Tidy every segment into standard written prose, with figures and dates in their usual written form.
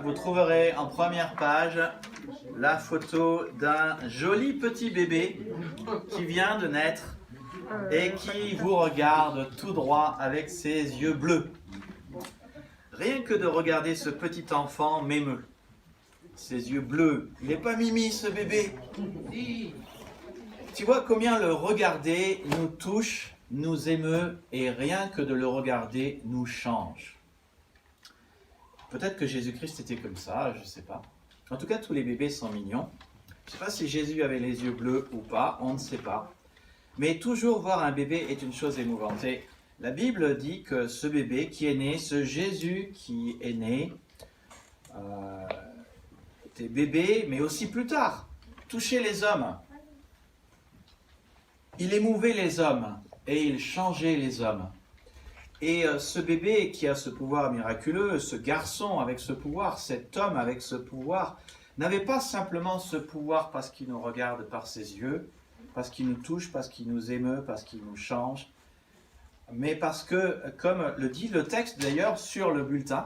Vous trouverez en première page la photo d'un joli petit bébé qui vient de naître et qui vous regarde tout droit avec ses yeux bleus. Rien que de regarder ce petit enfant m'émeut. Ses yeux bleus. Il n'est pas mimi ce bébé. Tu vois combien le regarder nous touche, nous émeut et rien que de le regarder nous change. Peut-être que Jésus-Christ était comme ça, je ne sais pas. En tout cas, tous les bébés sont mignons. Je ne sais pas si Jésus avait les yeux bleus ou pas, on ne sait pas. Mais toujours voir un bébé est une chose émouvante. Et la Bible dit que ce bébé qui est né, ce Jésus qui est né, était bébé, mais aussi plus tard, touchait les hommes. Il émouvait les hommes et il changeait les hommes. Et ce bébé qui a ce pouvoir miraculeux, ce garçon avec ce pouvoir, cet homme avec ce pouvoir, n'avait pas simplement ce pouvoir parce qu'il nous regarde par ses yeux, parce qu'il nous touche, parce qu'il nous émeut, parce qu'il nous change, mais parce que, comme le dit le texte d'ailleurs sur le bulletin,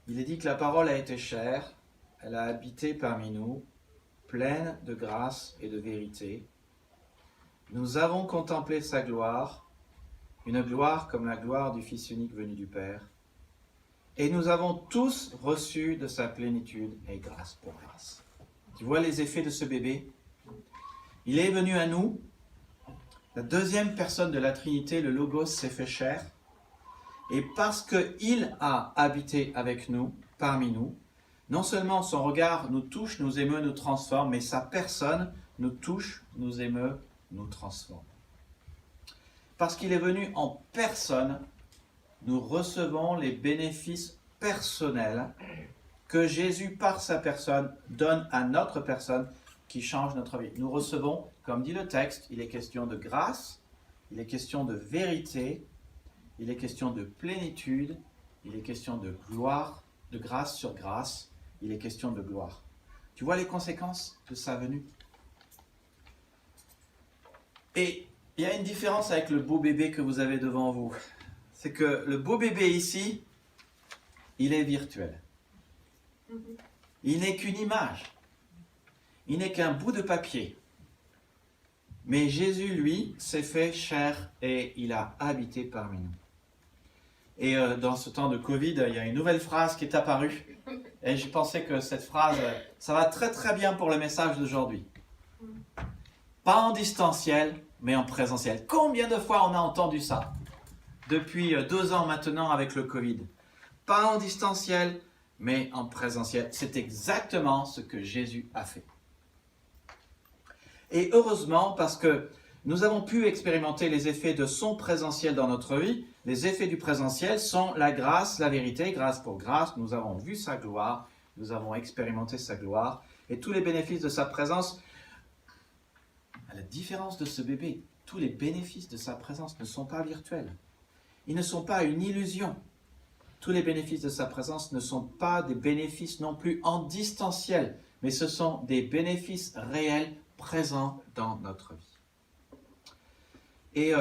il est dit que la parole a été chère, elle a habité parmi nous, pleine de grâce et de vérité. Nous avons contemplé sa gloire, une gloire comme la gloire du Fils unique venu du Père, et nous avons tous reçu de sa plénitude et grâce pour grâce. Tu vois les effets de ce bébé? Il est venu à nous, la deuxième personne de la Trinité, le Logos s'est fait chair, et parce qu'il a habité avec nous, parmi nous, non seulement son regard nous touche, nous émeut, nous transforme, mais sa personne nous touche, nous émeut, nous transforme. Parce qu'il est venu en personne, nous recevons les bénéfices personnels que Jésus, par sa personne, donne à notre personne qui change notre vie. Nous recevons, comme dit le texte, il est question de grâce, il est question de vérité, il est question de plénitude, il est question de gloire, de grâce sur grâce, il est question de gloire. Tu vois les conséquences de sa venue? Et il y a une différence avec le beau bébé que vous avez devant vous. C'est que le beau bébé ici, il est virtuel. Il n'est qu'une image. Il n'est qu'un bout de papier. Mais Jésus, lui, s'est fait chair et il a habité parmi nous. Et dans ce temps de Covid, il y a une nouvelle phrase qui est apparue. Et j'ai pensé que cette phrase, ça va très très bien pour le message d'aujourd'hui. Pas en distanciel, mais en présentiel. Combien de fois on a entendu ça depuis 2 ans maintenant avec le Covid? Pas en distanciel, mais en présentiel. C'est exactement ce que Jésus a fait. Et heureusement, parce que nous avons pu expérimenter les effets de son présentiel dans notre vie. Les effets du présentiel sont la grâce, la vérité, grâce pour grâce. Nous avons vu sa gloire, nous avons expérimenté sa gloire. Et tous les bénéfices de sa présence, à la différence de ce bébé, tous les bénéfices de sa présence ne sont pas virtuels. Ils ne sont pas une illusion. Tous les bénéfices de sa présence ne sont pas des bénéfices non plus en distanciel, mais ce sont des bénéfices réels présents dans notre vie. Et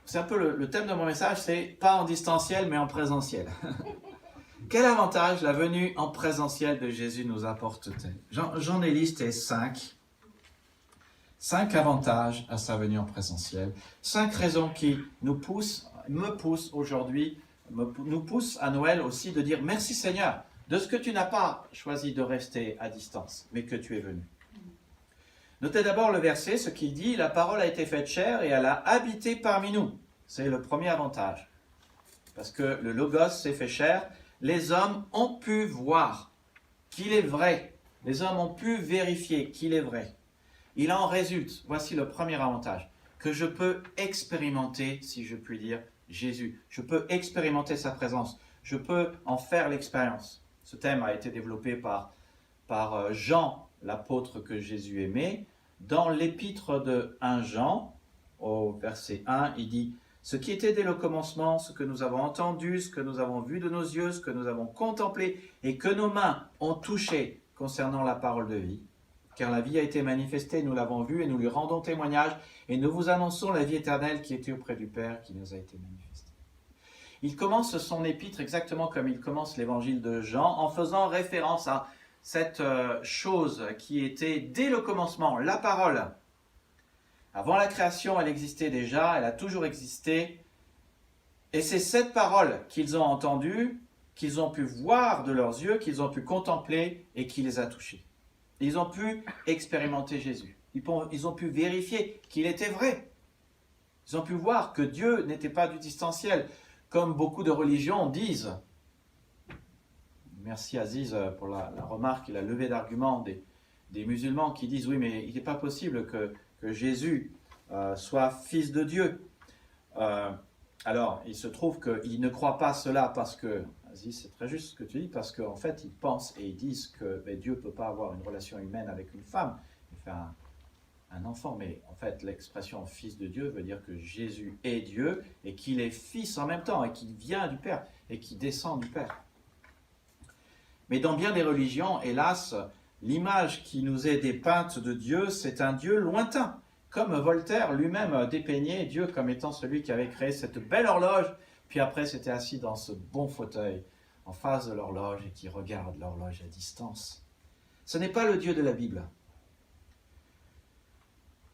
c'est un peu le thème de mon message, c'est pas en distanciel, mais en présentiel. Quel avantage la venue en présentiel de Jésus nous apporte-t-elle? J'en ai listé 5. 5 avantages à sa venue en présentiel. 5 raisons qui nous poussent, me poussent aujourd'hui, nous poussent à Noël aussi de dire merci Seigneur de ce que tu n'as pas choisi de rester à distance, mais que tu es venu. Notez d'abord le verset, ce qu'il dit, la parole a été faite chair et elle a habité parmi nous. C'est le premier avantage. Parce que le Logos s'est fait chair, les hommes ont pu voir qu'il est vrai. Les hommes ont pu vérifier qu'il est vrai. Il en résulte, voici le premier avantage, que je peux expérimenter, si je puis dire, Jésus. Je peux expérimenter sa présence. Je peux en faire l'expérience. Ce thème a été développé par Jean, l'apôtre que Jésus aimait. Dans l'épître de 1 Jean, au verset 1, il dit « Ce qui était dès le commencement, ce que nous avons entendu, ce que nous avons vu de nos yeux, ce que nous avons contemplé et que nos mains ont touché concernant la parole de vie. Car la vie a été manifestée, nous l'avons vue et nous lui rendons témoignage et nous vous annonçons la vie éternelle qui était auprès du Père qui nous a été manifestée. » Il commence son épître exactement comme il commence l'évangile de Jean, en faisant référence à cette chose qui était dès le commencement, la parole. Avant la création, elle existait déjà, elle a toujours existé. Et c'est cette parole qu'ils ont entendue, qu'ils ont pu voir de leurs yeux, qu'ils ont pu contempler et qui les a touchés. Ils ont pu expérimenter Jésus. Ils ont pu vérifier qu'il était vrai. Ils ont pu voir que Dieu n'était pas du distanciel, comme beaucoup de religions disent. Merci Aziz pour la remarque et la levée d'arguments des musulmans qui disent oui, mais il n'est pas possible que Jésus soit fils de Dieu. Alors, il se trouve qu'ils ne croient pas cela parce que, Aziz, c'est très juste ce que tu dis, parce qu'en fait, ils pensent et ils disent que Dieu ne peut pas avoir une relation humaine avec une femme, il fait un enfant. Mais en fait, l'expression fils de Dieu veut dire que Jésus est Dieu et qu'il est fils en même temps et qu'il vient du Père et qu'il descend du Père. Mais dans bien des religions, hélas, l'image qui nous est dépeinte de Dieu, c'est un Dieu lointain. Comme Voltaire lui-même dépeignait Dieu comme étant celui qui avait créé cette belle horloge, puis après s'était assis dans ce bon fauteuil en face de l'horloge et qui regarde l'horloge à distance. Ce n'est pas le Dieu de la Bible.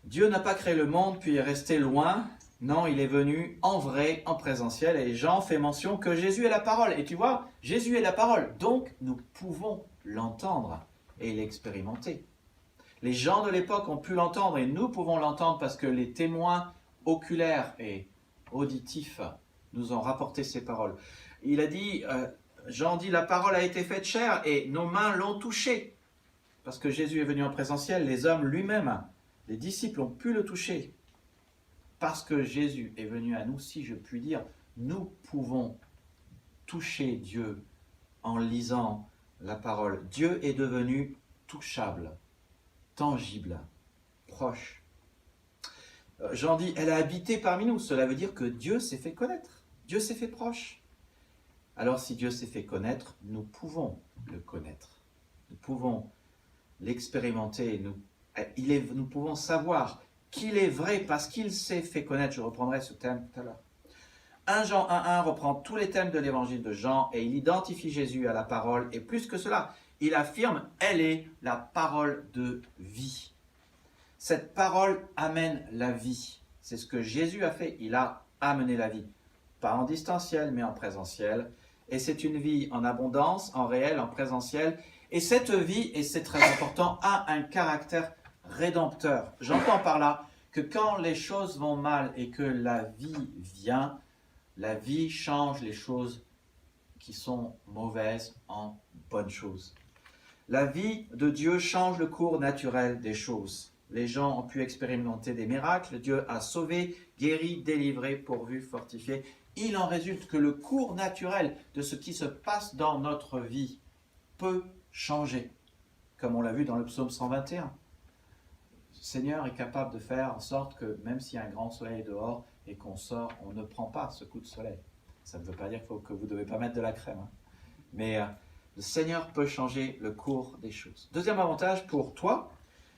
Dieu n'a pas créé le monde puis est resté loin. Non, il est venu en vrai, en présentiel, et Jean fait mention que Jésus est la parole. Et tu vois, Jésus est la parole, donc nous pouvons l'entendre et l'expérimenter. Les gens de l'époque ont pu l'entendre et nous pouvons l'entendre parce que les témoins oculaires et auditifs nous ont rapporté ces paroles. Il a dit, Jean dit, la parole a été faite chair et nos mains l'ont touchée. Parce que Jésus est venu en présentiel, les hommes lui-même, les disciples ont pu le toucher. Parce que Jésus est venu à nous, si je puis dire, nous pouvons toucher Dieu en lisant la parole. Dieu est devenu touchable, tangible, proche. Jean dit, elle a habité parmi nous. Cela veut dire que Dieu s'est fait connaître. Dieu s'est fait proche. Alors si Dieu s'est fait connaître, nous pouvons le connaître. Nous pouvons l'expérimenter. Nous pouvons savoir qu'il est vrai parce qu'il s'est fait connaître. Je reprendrai ce thème tout à l'heure. 1 Jean 1.1 reprend tous les thèmes de l'évangile de Jean et il identifie Jésus à la parole. Et plus que cela, il affirme, elle est la parole de vie. Cette parole amène la vie. C'est ce que Jésus a fait. Il a amené la vie. Pas en distanciel, mais en présentiel. Et c'est une vie en abondance, en réel, en présentiel. Et cette vie, et c'est très important, a un caractère rédempteur. J'entends par là que quand les choses vont mal et que la vie vient, la vie change les choses qui sont mauvaises en bonnes choses. La vie de Dieu change le cours naturel des choses. Les gens ont pu expérimenter des miracles. Dieu a sauvé, guéri, délivré, pourvu, fortifié. Il en résulte que le cours naturel de ce qui se passe dans notre vie peut changer, comme on l'a vu dans le psaume 121. Le Seigneur est capable de faire en sorte que même s'il y a un grand soleil dehors et qu'on sort, on ne prend pas ce coup de soleil. Ça ne veut pas dire que vous ne devez pas mettre de la crème. Mais le Seigneur peut changer le cours des choses. Deuxième avantage pour toi,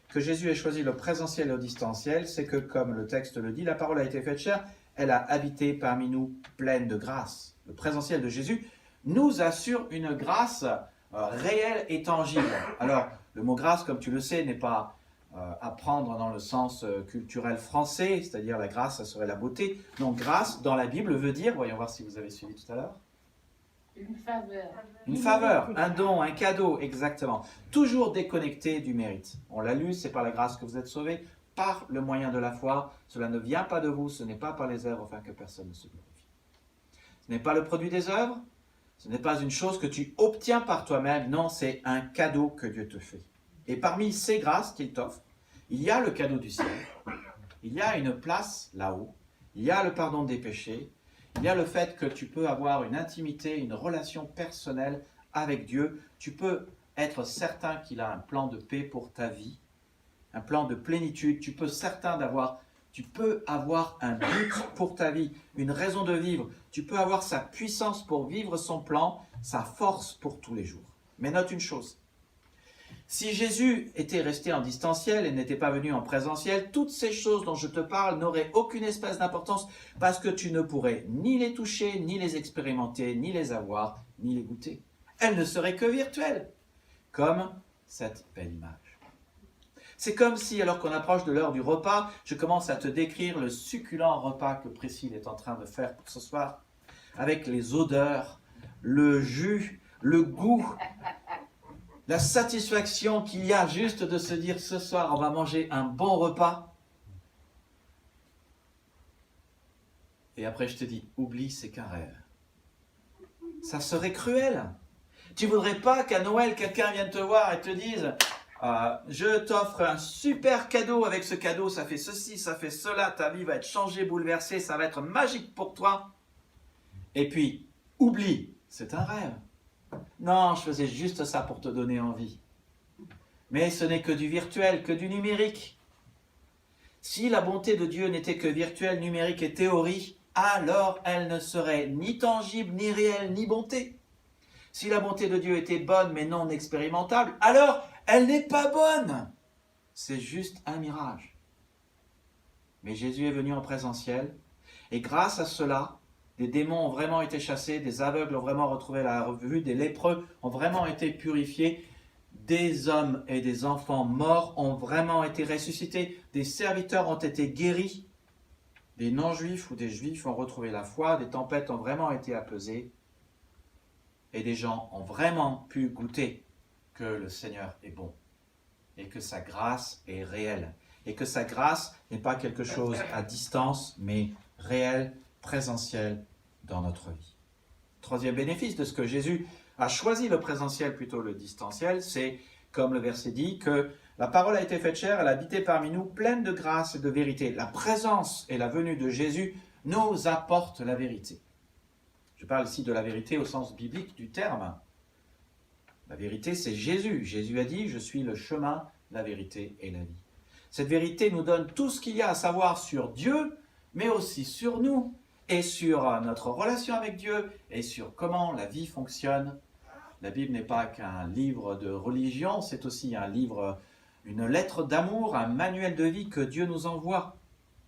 que Jésus ait choisi le présentiel et le distanciel, c'est que, comme le texte le dit, la parole a été faite chair, elle a habité parmi nous pleine de grâce. Le présentiel de Jésus nous assure une grâce réelle et tangible. Alors, le mot grâce, comme tu le sais, n'est pas à prendre dans le sens culturel français, c'est-à-dire la grâce, ça serait la beauté. Donc, grâce, dans la Bible, veut dire, voyons voir si vous avez suivi tout à l'heure, une faveur. Une faveur, un don, un cadeau, exactement. Toujours déconnecté du mérite. On l'a lu, c'est par la grâce que vous êtes sauvés, par le moyen de la foi. Cela ne vient pas de vous, ce n'est pas par les œuvres, afin que personne ne se glorifie. Ce n'est pas le produit des œuvres, ce n'est pas une chose que tu obtiens par toi-même, non, c'est un cadeau que Dieu te fait. Et parmi ces grâces qu'il t'offre, il y a le cadeau du ciel, il y a une place là-haut, il y a le pardon des péchés, il y a le fait que tu peux avoir une intimité, une relation personnelle avec Dieu. Tu peux être certain qu'il a un plan de paix pour ta vie, un plan de plénitude. Tu peux avoir un but pour ta vie, une raison de vivre. Tu peux avoir sa puissance pour vivre son plan, sa force pour tous les jours. Mais note une chose, Si Jésus était resté en distanciel et n'était pas venu en présentiel, toutes ces choses dont je te parle n'auraient aucune espèce d'importance parce que tu ne pourrais ni les toucher, ni les expérimenter, ni les avoir, ni les goûter. Elles ne seraient que virtuelles, comme cette belle image. C'est comme si, alors qu'on approche de l'heure du repas, je commence à te décrire le succulent repas que Priscille est en train de faire pour ce soir, avec les odeurs, le jus, le goût, la satisfaction qu'il y a juste de se dire ce soir on va manger un bon repas. Et après je te dis, oublie, c'est qu'un rêve. Ça serait cruel. Tu voudrais pas qu'à Noël quelqu'un vienne te voir et te dise je t'offre un super cadeau, avec ce cadeau ça fait ceci, ça fait cela, ta vie va être changée, bouleversée, ça va être magique pour toi. Et puis, oublie, c'est un rêve. Non, je faisais juste ça pour te donner envie. Mais ce n'est que du virtuel, que du numérique. Si la bonté de Dieu n'était que virtuelle, numérique et théorie, alors elle ne serait ni tangible, ni réelle, ni bonté. Si la bonté de Dieu était bonne mais non expérimentable, alors elle n'est pas bonne. C'est juste un mirage. Mais Jésus est venu en présentiel, et grâce à cela, des démons ont vraiment été chassés, des aveugles ont vraiment retrouvé la vue, des lépreux ont vraiment été purifiés, des hommes et des enfants morts ont vraiment été ressuscités, des serviteurs ont été guéris, des non-juifs ou des juifs ont retrouvé la foi, des tempêtes ont vraiment été apaisées, et des gens ont vraiment pu goûter que le Seigneur est bon, et que sa grâce est réelle, et que sa grâce n'est pas quelque chose à distance, mais réel, présentiel dans notre vie. Troisième bénéfice de ce que Jésus a choisi le présentiel plutôt le distanciel, c'est, comme le verset dit, que la parole a été faite chair, elle a habité parmi nous, pleine de grâce et de vérité. La présence et la venue de Jésus nous apportent la vérité. Je parle ici de la vérité au sens biblique du terme. La vérité, c'est Jésus. Jésus a dit, je suis le chemin, la vérité et la vie. Cette vérité nous donne tout ce qu'il y a à savoir sur Dieu, mais aussi sur nous, et sur notre relation avec Dieu, et sur comment la vie fonctionne. La Bible n'est pas qu'un livre de religion, c'est aussi un livre, une lettre d'amour, un manuel de vie que Dieu nous envoie.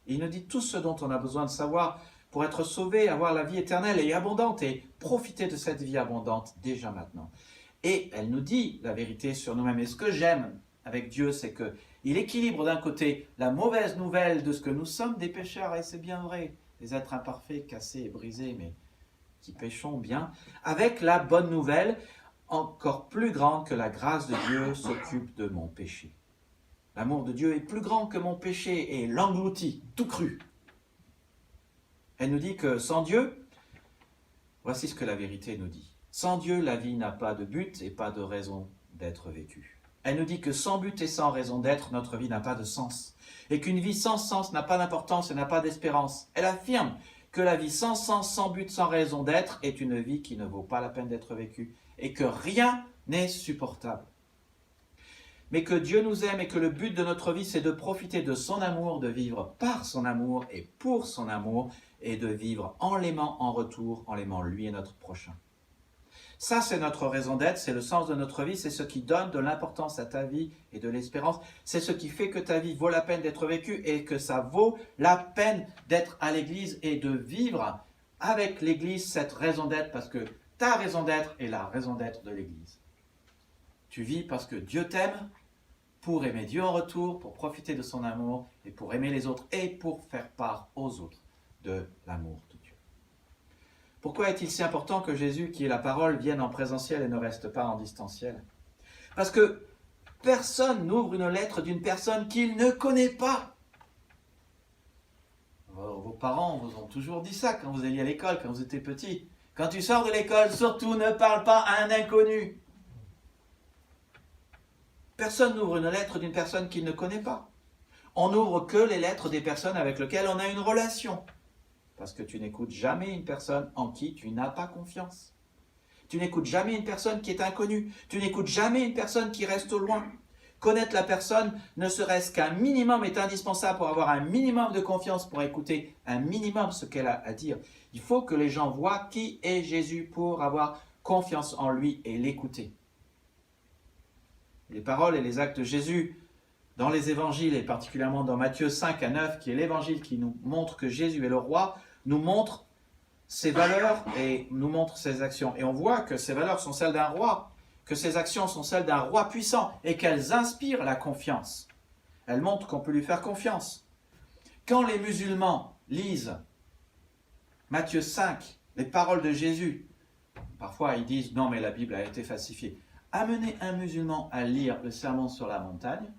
Et il nous dit tout ce dont on a besoin de savoir pour être sauvé, avoir la vie éternelle et abondante, et profiter de cette vie abondante déjà maintenant. Et elle nous dit la vérité sur nous-mêmes. Et ce que j'aime avec Dieu, c'est qu'il équilibre d'un côté la mauvaise nouvelle de ce que nous sommes des pécheurs, et c'est bien vrai, des êtres imparfaits, cassés et brisés, mais qui péchons bien, avec la bonne nouvelle, encore plus grande que la grâce de Dieu s'occupe de mon péché. L'amour de Dieu est plus grand que mon péché et l'engloutit, tout cru. Elle nous dit que sans Dieu, voici ce que la vérité nous dit. Sans Dieu, la vie n'a pas de but et pas de raison d'être vécue. Elle nous dit que sans but et sans raison d'être, notre vie n'a pas de sens. Et qu'une vie sans sens n'a pas d'importance et n'a pas d'espérance. Elle affirme que la vie sans sens, sans but, sans raison d'être est une vie qui ne vaut pas la peine d'être vécue et que rien n'est supportable. Mais que Dieu nous aime et que le but de notre vie, c'est de profiter de son amour, de vivre par son amour et pour son amour et de vivre en l'aimant en retour, en l'aimant lui et notre prochain. Ça, c'est notre raison d'être, c'est le sens de notre vie, c'est ce qui donne de l'importance à ta vie et de l'espérance. C'est ce qui fait que ta vie vaut la peine d'être vécue et que ça vaut la peine d'être à l'église et de vivre avec l'église cette raison d'être, parce que ta raison d'être est la raison d'être de l'église. Tu vis parce que Dieu t'aime, pour aimer Dieu en retour, pour profiter de son amour et pour aimer les autres et pour faire part aux autres de l'amour de Dieu. Pourquoi est-il si important que Jésus, qui est la parole, vienne en présentiel et ne reste pas en distanciel? Parce que personne n'ouvre une lettre d'une personne qu'il ne connaît pas. Vos parents vous ont toujours dit ça quand vous alliez à l'école, quand vous étiez petit. Quand tu sors de l'école, surtout ne parle pas à un inconnu. Personne n'ouvre une lettre d'une personne qu'il ne connaît pas. On n'ouvre que les lettres des personnes avec lesquelles on a une relation. Parce que tu n'écoutes jamais une personne en qui tu n'as pas confiance. Tu n'écoutes jamais une personne qui est inconnue. Tu n'écoutes jamais une personne qui reste au loin. Connaître la personne, ne serait-ce qu'un minimum, est indispensable pour avoir un minimum de confiance, pour écouter un minimum ce qu'elle a à dire. Il faut que les gens voient qui est Jésus pour avoir confiance en lui et l'écouter. Les paroles et les actes de Jésus dans les évangiles, et particulièrement dans Matthieu 5 à 9, qui est l'évangile qui nous montre que Jésus est le roi, nous montre ses valeurs et nous montre ses actions. Et on voit que ces valeurs sont celles d'un roi, que ses actions sont celles d'un roi puissant et qu'elles inspirent la confiance. Elles montrent qu'on peut lui faire confiance. Quand les musulmans lisent Matthieu 5, les paroles de Jésus, parfois ils disent non mais la Bible a été falsifiée. Amenez un musulman à lire le Sermon sur la montagne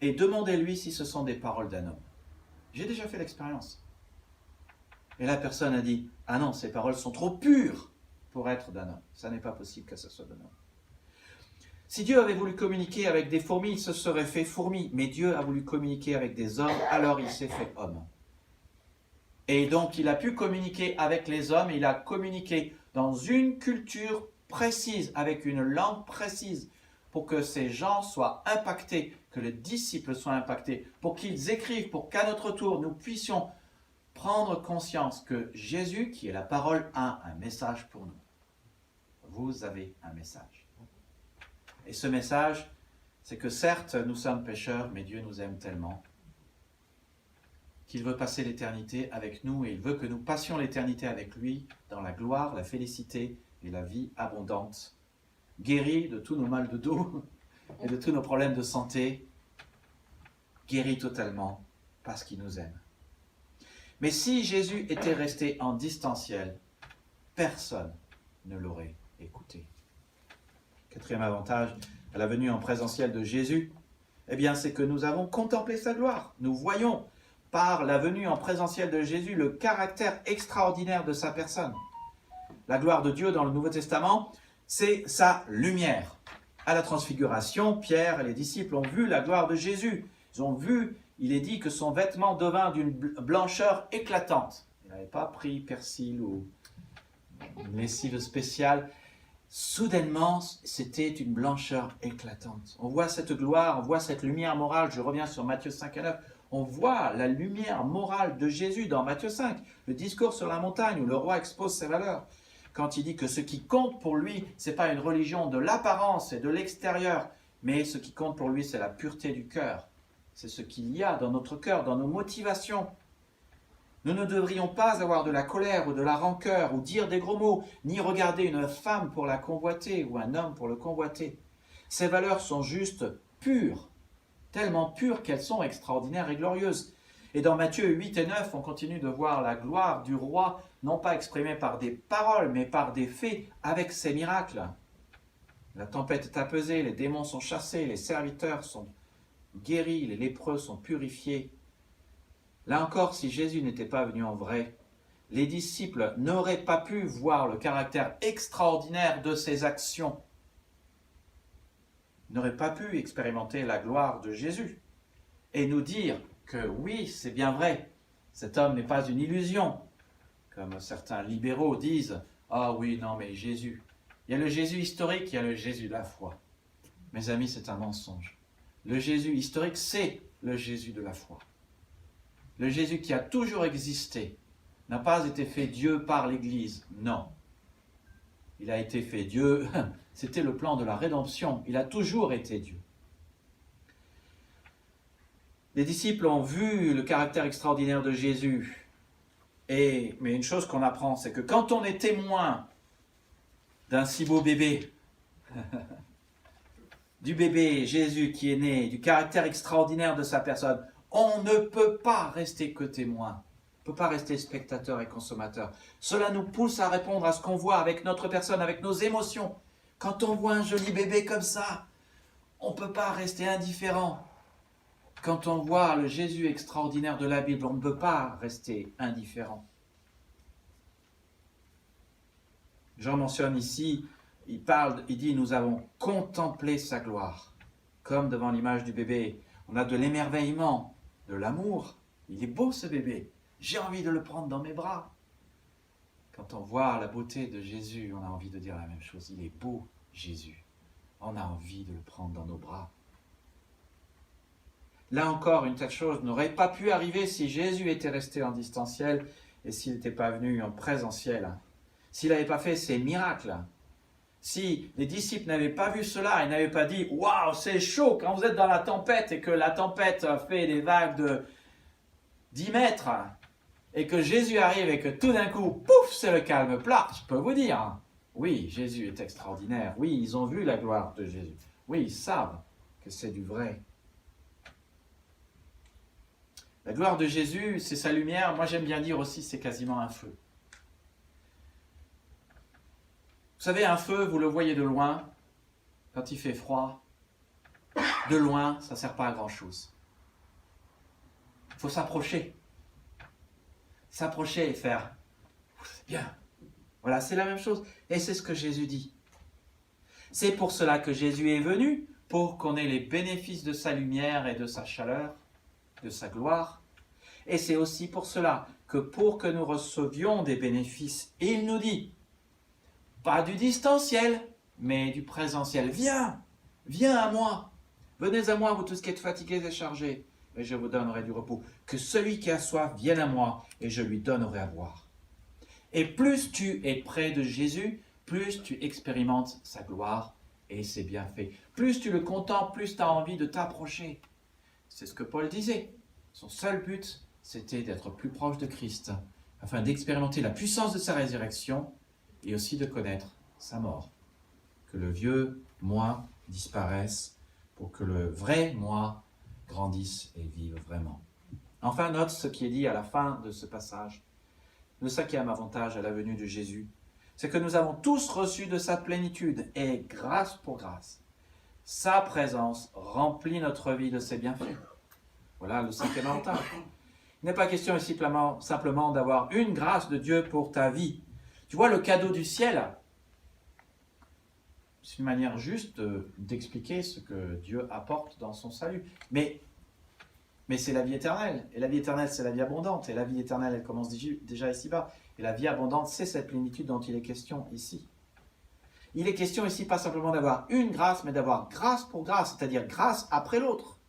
et demandez-lui si ce sont des paroles d'un homme. J'ai déjà fait l'expérience. Et la personne a dit « Ah non, ces paroles sont trop pures pour être d'un homme. Ça n'est pas possible que ce soit d'un homme. » Si Dieu avait voulu communiquer avec des fourmis, il se serait fait fourmi. Mais Dieu a voulu communiquer avec des hommes, alors il s'est fait homme. Et donc il a pu communiquer avec les hommes, il a communiqué dans une culture précise, avec une langue précise, pour que ces gens soient impactés, que les disciples soient impactés, pour qu'ils écrivent, pour qu'à notre tour nous puissions prendre conscience que Jésus, qui est la parole, a un message pour nous. Vous avez un message. Et ce message, c'est que certes, nous sommes pécheurs, mais Dieu nous aime tellement qu'il veut passer l'éternité avec nous et il veut que nous passions l'éternité avec lui dans la gloire, la félicité et la vie abondante, guéris de tous nos mal de dos et de tous nos problèmes de santé, guéris totalement parce qu'il nous aime. Mais si Jésus était resté en distanciel, personne ne l'aurait écouté. Quatrième avantage à la venue en présentiel de Jésus, eh bien, c'est que nous avons contemplé sa gloire. Nous voyons par la venue en présentiel de Jésus le caractère extraordinaire de sa personne. La gloire de Dieu dans le Nouveau Testament, c'est sa lumière. À la transfiguration, Pierre et les disciples ont vu la gloire de Jésus. Ils ont vu, il est dit que son vêtement devint d'une blancheur éclatante. Il n'avait pas pris persil ou une lessive spéciale. Soudainement, c'était une blancheur éclatante. On voit cette gloire, on voit cette lumière morale. Je reviens sur Matthieu 5 à 9. On voit la lumière morale de Jésus dans Matthieu 5, le discours sur la montagne où le roi expose ses valeurs. Quand il dit que ce qui compte pour lui, ce n'est pas une religion de l'apparence et de l'extérieur, mais ce qui compte pour lui, c'est la pureté du cœur. C'est ce qu'il y a dans notre cœur, dans nos motivations. Nous ne devrions pas avoir de la colère ou de la rancœur ou dire des gros mots, ni regarder une femme pour la convoiter ou un homme pour le convoiter. Ces valeurs sont juste pures, tellement pures qu'elles sont extraordinaires et glorieuses. Et dans Matthieu 8 et 9, on continue de voir la gloire du roi, non pas exprimée par des paroles, mais par des faits, avec ses miracles. La tempête est apaisée, les démons sont chassés, les serviteurs sont guéris, les lépreux sont purifiés. Là encore, si Jésus n'était pas venu en vrai, les disciples n'auraient pas pu voir le caractère extraordinaire de ses actions. Ils n'auraient pas pu expérimenter la gloire de Jésus et nous dire que oui, c'est bien vrai, cet homme n'est pas une illusion, comme certains libéraux disent « Ah oui, non, mais Jésus ». Il y a le Jésus historique, il y a le Jésus de la foi. Mes amis, c'est un mensonge. Le Jésus historique, c'est le Jésus de la foi. Le Jésus qui a toujours existé n'a pas été fait Dieu par l'Église, non. Il a été fait Dieu, c'était le plan de la rédemption, il a toujours été Dieu. Les disciples ont vu le caractère extraordinaire de Jésus. Mais une chose qu'on apprend, c'est que quand on est témoin d'un si beau bébé, du bébé Jésus qui est né, du caractère extraordinaire de sa personne, on ne peut pas rester que témoin. On ne peut pas rester spectateur et consommateur. Cela nous pousse à répondre à ce qu'on voit avec notre personne, avec nos émotions. Quand on voit un joli bébé comme ça, on ne peut pas rester indifférent. Quand on voit le Jésus extraordinaire de la Bible, on ne peut pas rester indifférent. Jean mentionne ici, il dit « Nous avons contemplé sa gloire », comme devant l'image du bébé. On a de l'émerveillement, de l'amour. Il est beau ce bébé, j'ai envie de le prendre dans mes bras. Quand on voit la beauté de Jésus, on a envie de dire la même chose. Il est beau, Jésus. On a envie de le prendre dans nos bras. Là encore, une telle chose n'aurait pas pu arriver si Jésus était resté en distanciel et s'il n'était pas venu en présentiel. S'il n'avait pas fait ces miracles, Si les disciples n'avaient pas vu cela, ils n'avaient pas dit « Waouh, c'est chaud quand vous êtes dans la tempête et que la tempête fait des vagues de 10 mètres et que Jésus arrive et que tout d'un coup, pouf, c'est le calme plat. » Je peux vous dire, oui, Jésus est extraordinaire. Oui, ils ont vu la gloire de Jésus. Oui, ils savent que c'est du vrai. La gloire de Jésus, c'est sa lumière. Moi, j'aime bien dire aussi, c'est quasiment un feu. Vous savez, un feu, vous le voyez de loin, quand il fait froid. De loin, ça ne sert pas à grand-chose. Il faut s'approcher. S'approcher et faire « c'est bien ». Voilà, c'est la même chose. Et c'est ce que Jésus dit. C'est pour cela que Jésus est venu, pour qu'on ait les bénéfices de sa lumière et de sa chaleur, de sa gloire. Et c'est aussi pour cela que pour que nous recevions des bénéfices, il nous dit, pas du distanciel, mais du présentiel. Viens, viens à moi. Venez à moi, vous tous qui êtes fatigués et chargés, et je vous donnerai du repos. Que celui qui a soif vienne à moi, et je lui donnerai à boire. Et plus tu es près de Jésus, plus tu expérimentes sa gloire et ses bienfaits. Plus tu le contemples, plus tu as envie de t'approcher. C'est ce que Paul disait. Son seul but, c'était d'être plus proche de Christ, afin d'expérimenter la puissance de sa résurrection et aussi de connaître sa mort. Que le vieux moi disparaisse pour que le vrai moi grandisse et vive vraiment. Enfin, note ce qui est dit à la fin de ce passage. Le cinquième avantage à la venue de Jésus, c'est que nous avons tous reçu de sa plénitude et grâce pour grâce. Sa présence remplit notre vie de ses bienfaits. Voilà le cinquième avantage. Il n'est pas question ici simplement d'avoir une grâce de Dieu pour ta vie. Tu vois, le cadeau du ciel, c'est une manière juste d'expliquer ce que Dieu apporte dans son salut. Mais c'est la vie éternelle. Et la vie éternelle, c'est la vie abondante. Et la vie éternelle, elle commence déjà ici-bas. Et la vie abondante, c'est cette plénitude dont il est question ici. Il est question ici pas simplement d'avoir une grâce, mais d'avoir grâce pour grâce, c'est-à-dire grâce après l'autre.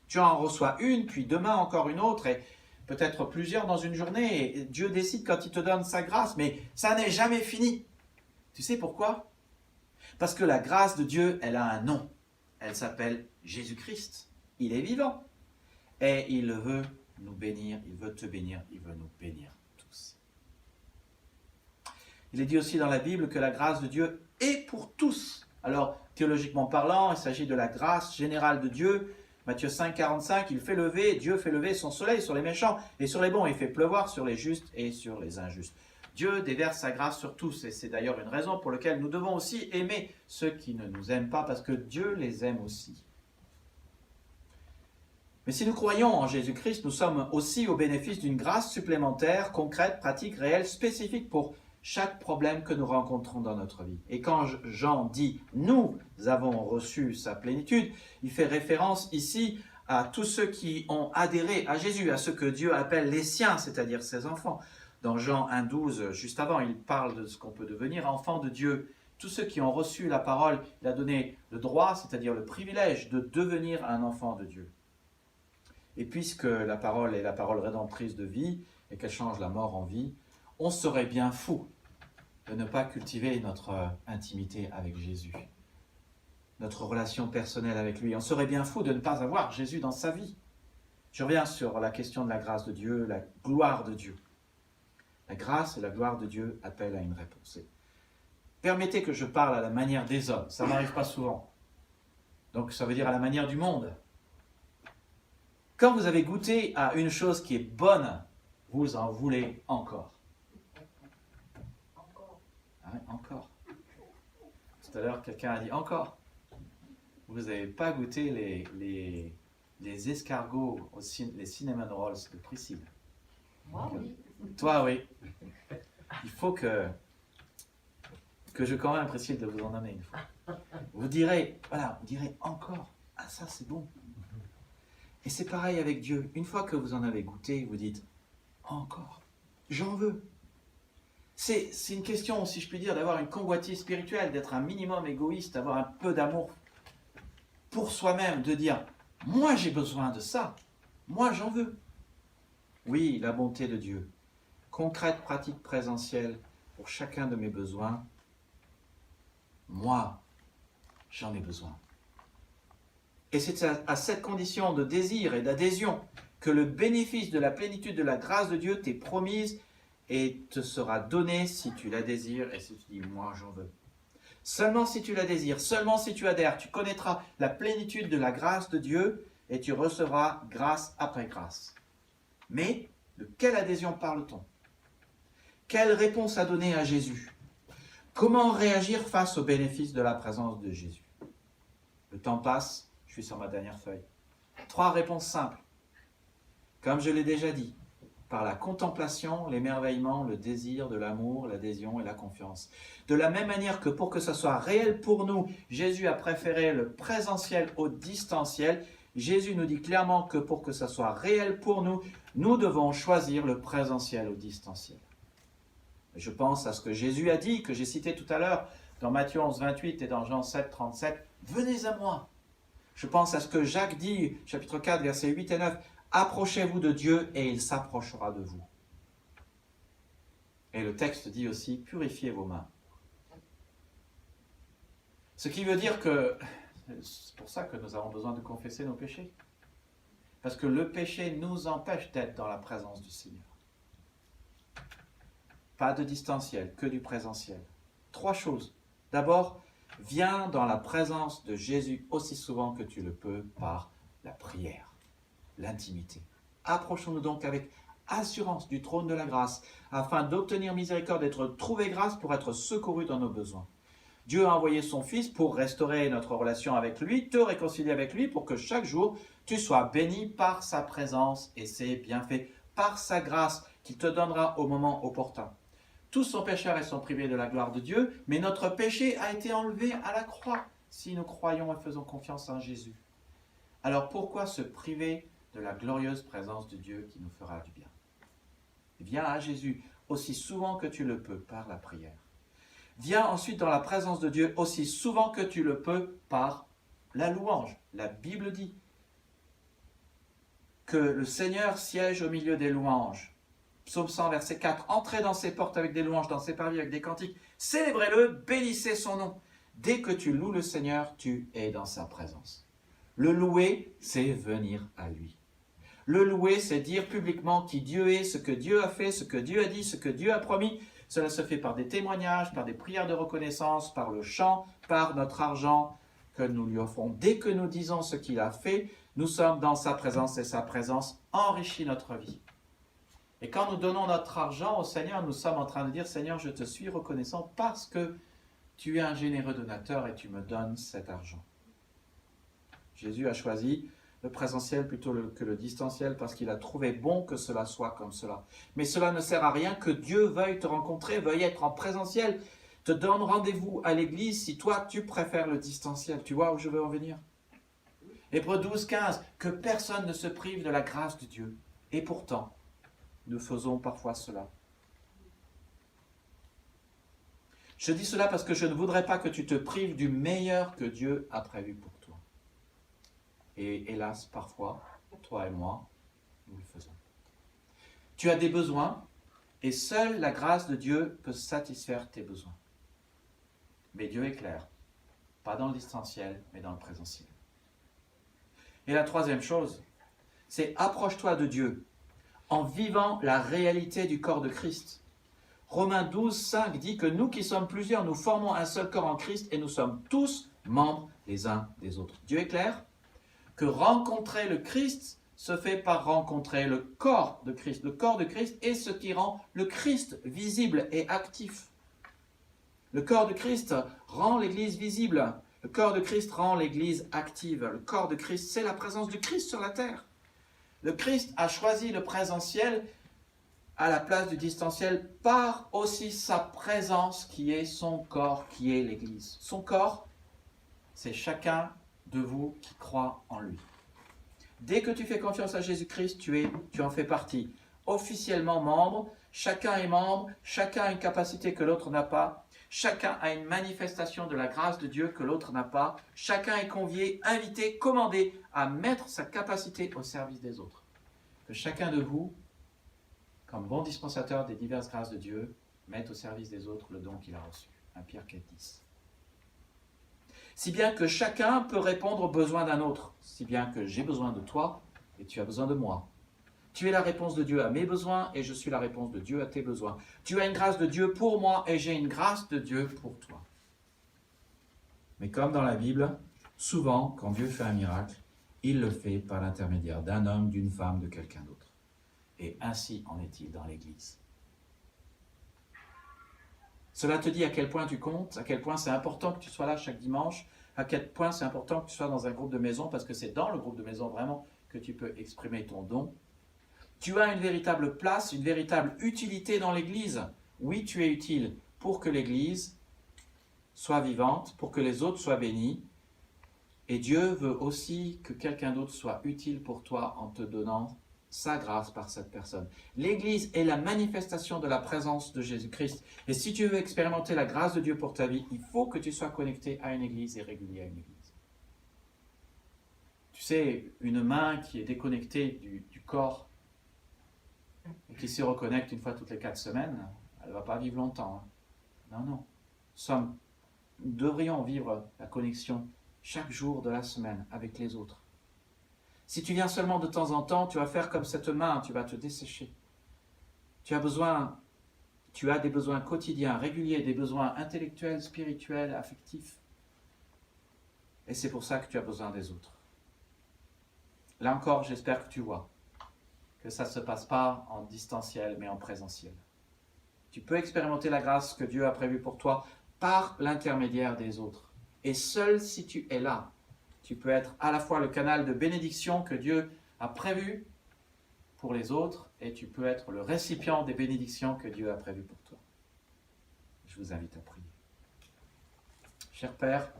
Tu en reçois une, puis demain encore une autre, et peut-être plusieurs dans une journée. Et Dieu décide quand il te donne sa grâce, mais ça n'est jamais fini. Tu sais pourquoi? Parce que la grâce de Dieu, elle a un nom. Elle s'appelle Jésus-Christ. Il est vivant. Et il veut nous bénir, il veut te bénir, il veut nous bénir tous. Il est dit aussi dans la Bible que la grâce de Dieu est pour tous. Alors, théologiquement parlant, il s'agit de la grâce générale de Dieu. Matthieu 5, 45, Dieu fait lever son soleil sur les méchants et sur les bons. Il fait pleuvoir sur les justes et sur les injustes. Dieu déverse sa grâce sur tous. Et c'est d'ailleurs une raison pour laquelle nous devons aussi aimer ceux qui ne nous aiment pas, parce que Dieu les aime aussi. Mais si nous croyons en Jésus-Christ, nous sommes aussi au bénéfice d'une grâce supplémentaire, concrète, pratique, réelle, spécifique pour chaque problème que nous rencontrons dans notre vie. Et quand Jean dit « nous avons reçu sa plénitude », il fait référence ici à tous ceux qui ont adhéré à Jésus, à ceux que Dieu appelle les siens, c'est-à-dire ses enfants. Dans Jean 1,12, juste avant, il parle de ce qu'on peut devenir enfant de Dieu. Tous ceux qui ont reçu la parole, il a donné le droit, c'est-à-dire le privilège de devenir un enfant de Dieu. Et puisque la parole est la parole rédemptrice de vie et qu'elle change la mort en vie, on serait bien fou de ne pas cultiver notre intimité avec Jésus, notre relation personnelle avec lui. On serait bien fou de ne pas avoir Jésus dans sa vie. Je reviens sur la question de la grâce de Dieu, la gloire de Dieu. La grâce et la gloire de Dieu appellent à une réponse. Permettez que je parle à la manière des hommes, ça n'arrive pas souvent. Donc ça veut dire à la manière du monde. Quand vous avez goûté à une chose qui est bonne, vous en voulez encore. Ah oui, encore. Tout à l'heure, quelqu'un a dit encore. Vous n'avez pas goûté les escargots, les cinnamon rolls de Priscille. Moi, oui. Toi, oui. Il faut que je convainque Priscille de vous en donner une fois. Vous direz encore. Ah, ça c'est bon. Et c'est pareil avec Dieu. Une fois que vous en avez goûté, vous dites encore. J'en veux. C'est une question, si je puis dire, d'avoir une convoitise spirituelle, d'être un minimum égoïste, d'avoir un peu d'amour pour soi-même, de dire « Moi, j'ai besoin de ça. Moi, j'en veux. » Oui, la bonté de Dieu. Concrète pratique présentielle pour chacun de mes besoins. moi, j'en ai besoin. Et c'est à cette condition de désir et d'adhésion que le bénéfice de la plénitude de la grâce de Dieu t'est promise et te sera donné si tu la désires et si tu dis « moi, j'en veux ». Seulement si tu la désires, seulement si tu adhères, tu connaîtras la plénitude de la grâce de Dieu et tu recevras grâce après grâce. Mais de quelle adhésion parle-t-on? Quelle réponse à donner à Jésus? Comment réagir face au bénéfice de la présence de Jésus? Le temps passe, je suis sur ma dernière feuille. 3 réponses simples. Comme je l'ai déjà dit, par la contemplation, l'émerveillement, le désir de l'amour, l'adhésion et la confiance. De la même manière que pour que ça soit réel pour nous, Jésus a préféré le présentiel au distanciel, Jésus nous dit clairement que pour que ça soit réel pour nous, nous devons choisir le présentiel au distanciel. Je pense à ce que Jésus a dit, que j'ai cité tout à l'heure, dans Matthieu 11, 28 et dans Jean 7, 37, « Venez à moi ». Je pense à ce que Jacques dit, chapitre 4, versets 8 et 9, « Approchez-vous de Dieu et il s'approchera de vous ». Et le texte dit aussi, « Purifiez vos mains ». Ce qui veut dire que, c'est pour ça que nous avons besoin de confesser nos péchés. Parce que le péché nous empêche d'être dans la présence du Seigneur. Pas de distanciel, que du présentiel. 3 choses. D'abord, viens dans la présence de Jésus aussi souvent que tu le peux par la prière, l'intimité. Approchons-nous donc avec assurance du trône de la grâce, afin d'obtenir miséricorde, d'être trouvé grâce pour être secouru dans nos besoins. Dieu a envoyé son Fils pour restaurer notre relation avec lui, te réconcilier avec lui, pour que chaque jour tu sois béni par sa présence et ses bienfaits, par sa grâce qu'il te donnera au moment opportun. Tous sont pécheurs et sont privés de la gloire de Dieu, mais notre péché a été enlevé à la croix si nous croyons et faisons confiance en Jésus. Alors pourquoi se priver de la glorieuse présence de Dieu qui nous fera du bien? Viens à Jésus aussi souvent que tu le peux par la prière. Viens ensuite dans la présence de Dieu aussi souvent que tu le peux par la louange. La Bible dit que le Seigneur siège au milieu des louanges. Psaume 100, verset 4. Entrez dans ses portes avec des louanges, dans ses parvis avec des cantiques. Célébrez-le, bénissez son nom. Dès que tu loues le Seigneur, tu es dans sa présence. Le louer, c'est venir à lui. Le louer, c'est dire publiquement qui Dieu est, ce que Dieu a fait, ce que Dieu a dit, ce que Dieu a promis. Cela se fait par des témoignages, par des prières de reconnaissance, par le chant, par notre argent que nous lui offrons. Dès que nous disons ce qu'il a fait, nous sommes dans sa présence et sa présence enrichit notre vie. Et quand nous donnons notre argent au Seigneur, nous sommes en train de dire « Seigneur, je te suis reconnaissant parce que tu es un généreux donateur et tu me donnes cet argent. » Jésus a choisi le présentiel plutôt que le distanciel parce qu'il a trouvé bon que cela soit comme cela. Mais cela ne sert à rien que Dieu veuille te rencontrer, veuille être en présentiel, te donne rendez-vous à l'église si toi tu préfères le distanciel. Tu vois où je veux en venir? Hébreux 12, 15, que personne ne se prive de la grâce de Dieu. Et pourtant, nous faisons parfois cela. Je dis cela parce que je ne voudrais pas que tu te prives du meilleur que Dieu a prévu pour toi. Et hélas, parfois, toi et moi, nous le faisons. Tu as des besoins et seule la grâce de Dieu peut satisfaire tes besoins. Mais Dieu est clair, pas dans le distanciel, mais dans le présentiel. Et la troisième chose, c'est approche-toi de Dieu en vivant la réalité du corps de Christ. Romains 12, 5 dit que nous qui sommes plusieurs, nous formons un seul corps en Christ et nous sommes tous membres les uns des autres. Dieu est clair que rencontrer le Christ se fait par rencontrer le corps de Christ. Le corps de Christ est ce qui rend le Christ visible et actif. Le corps de Christ rend l'Église visible. Le corps de Christ rend l'Église active. Le corps de Christ, c'est la présence du Christ sur la terre. Le Christ a choisi le présentiel à la place du distanciel par aussi sa présence qui est son corps, qui est l'Église. Son corps, c'est chacun de vous qui croit en lui. Dès que tu fais confiance à Jésus-Christ, tu en fais partie. Officiellement membre, chacun est membre, chacun a une capacité que l'autre n'a pas, chacun a une manifestation de la grâce de Dieu que l'autre n'a pas, chacun est convié, invité, commandé à mettre sa capacité au service des autres. Que chacun de vous, comme bon dispensateur des diverses grâces de Dieu, mette au service des autres le don qu'il a reçu. 1 Pierre 4, 10. si bien que chacun peut répondre aux besoins d'un autre, si bien que j'ai besoin de toi et tu as besoin de moi. Tu es la réponse de Dieu à mes besoins et je suis la réponse de Dieu à tes besoins. Tu as une grâce de Dieu pour moi et j'ai une grâce de Dieu pour toi. Mais comme dans la Bible, souvent, quand Dieu fait un miracle, il le fait par l'intermédiaire d'un homme, d'une femme, de quelqu'un d'autre. Et ainsi en est-il dans l'Église. Cela te dit à quel point tu comptes, à quel point c'est important que tu sois là chaque dimanche, à quel point c'est important que tu sois dans un groupe de maison, parce que c'est dans le groupe de maison vraiment que tu peux exprimer ton don. Tu as une véritable place, une véritable utilité dans l'Église. Oui, tu es utile pour que l'Église soit vivante, pour que les autres soient bénis. Et Dieu veut aussi que quelqu'un d'autre soit utile pour toi en te donnant sa grâce par cette personne. L'Église est la manifestation de la présence de Jésus-Christ. Et si tu veux expérimenter la grâce de Dieu pour ta vie, il faut que tu sois connecté à une Église et régulier à une Église. Tu sais, une main qui est déconnectée du corps et qui se reconnecte une fois toutes les 4 semaines, elle ne va pas vivre longtemps. Non, non. Nous devrions vivre la connexion chaque jour de la semaine avec les autres. Si tu viens seulement de temps en temps, tu vas faire comme cette main, tu vas te dessécher. Tu as des besoins quotidiens, réguliers, des besoins intellectuels, spirituels, affectifs. Et c'est pour ça que tu as besoin des autres. Là encore, j'espère que tu vois que ça ne se passe pas en distanciel, mais en présentiel. Tu peux expérimenter la grâce que Dieu a prévue pour toi par l'intermédiaire des autres. Et seul si tu es là, tu peux être à la fois le canal de bénédiction que Dieu a prévu pour les autres et tu peux être le récipient des bénédictions que Dieu a prévues pour toi. Je vous invite à prier. Cher Père,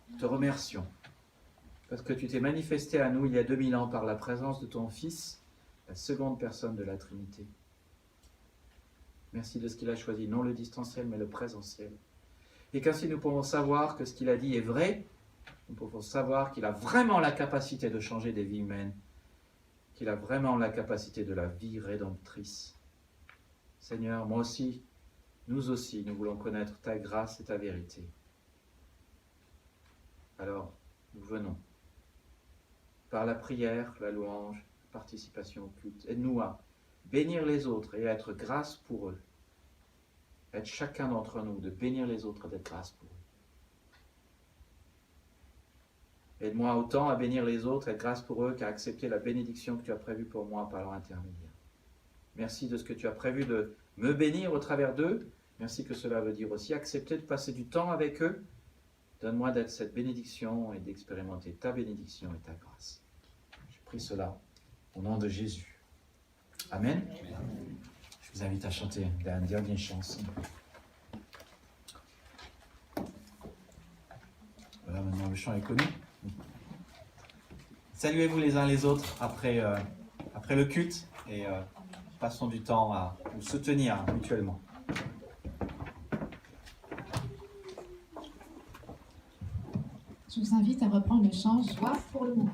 nous te remercions parce que tu t'es manifesté à nous il y a 2000 ans par la présence de ton Fils, la seconde personne de la Trinité. Merci de ce qu'il a choisi, non le distanciel mais le présentiel. Et qu'ainsi nous pouvons savoir que ce qu'il a dit est vrai. Nous pouvons savoir qu'il a vraiment la capacité de changer des vies humaines, qu'il a vraiment la capacité de la vie rédemptrice. Seigneur, moi aussi, nous aussi, nous voulons connaître ta grâce et ta vérité. Alors, nous venons, par la prière, la louange, la participation au culte, aide-nous à bénir les autres et à être grâce pour eux. Aide chacun d'entre nous de bénir les autres et d'être grâce pour eux. Aide-moi autant à bénir les autres et être grâce pour eux qu'à accepter la bénédiction que tu as prévue pour moi par leur intermédiaire. Merci de ce que tu as prévu de me bénir au travers d'eux. Merci que cela veut dire aussi accepter de passer du temps avec eux. Donne-moi d'être cette bénédiction et d'expérimenter ta bénédiction et ta grâce. Je prie cela au nom de Jésus. Amen. Je vous invite à chanter la dernière chanson. Voilà, maintenant le chant est connu. Saluez-vous les uns les autres après le culte et passons du temps à nous soutenir mutuellement. Je vous invite à reprendre le chant Joie pour le monde.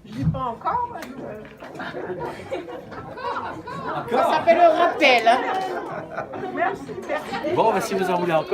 Je dis pas encore. Ça s'appelle un rappel. Hein. Merci, merci. Bon, si vous en voulez encore.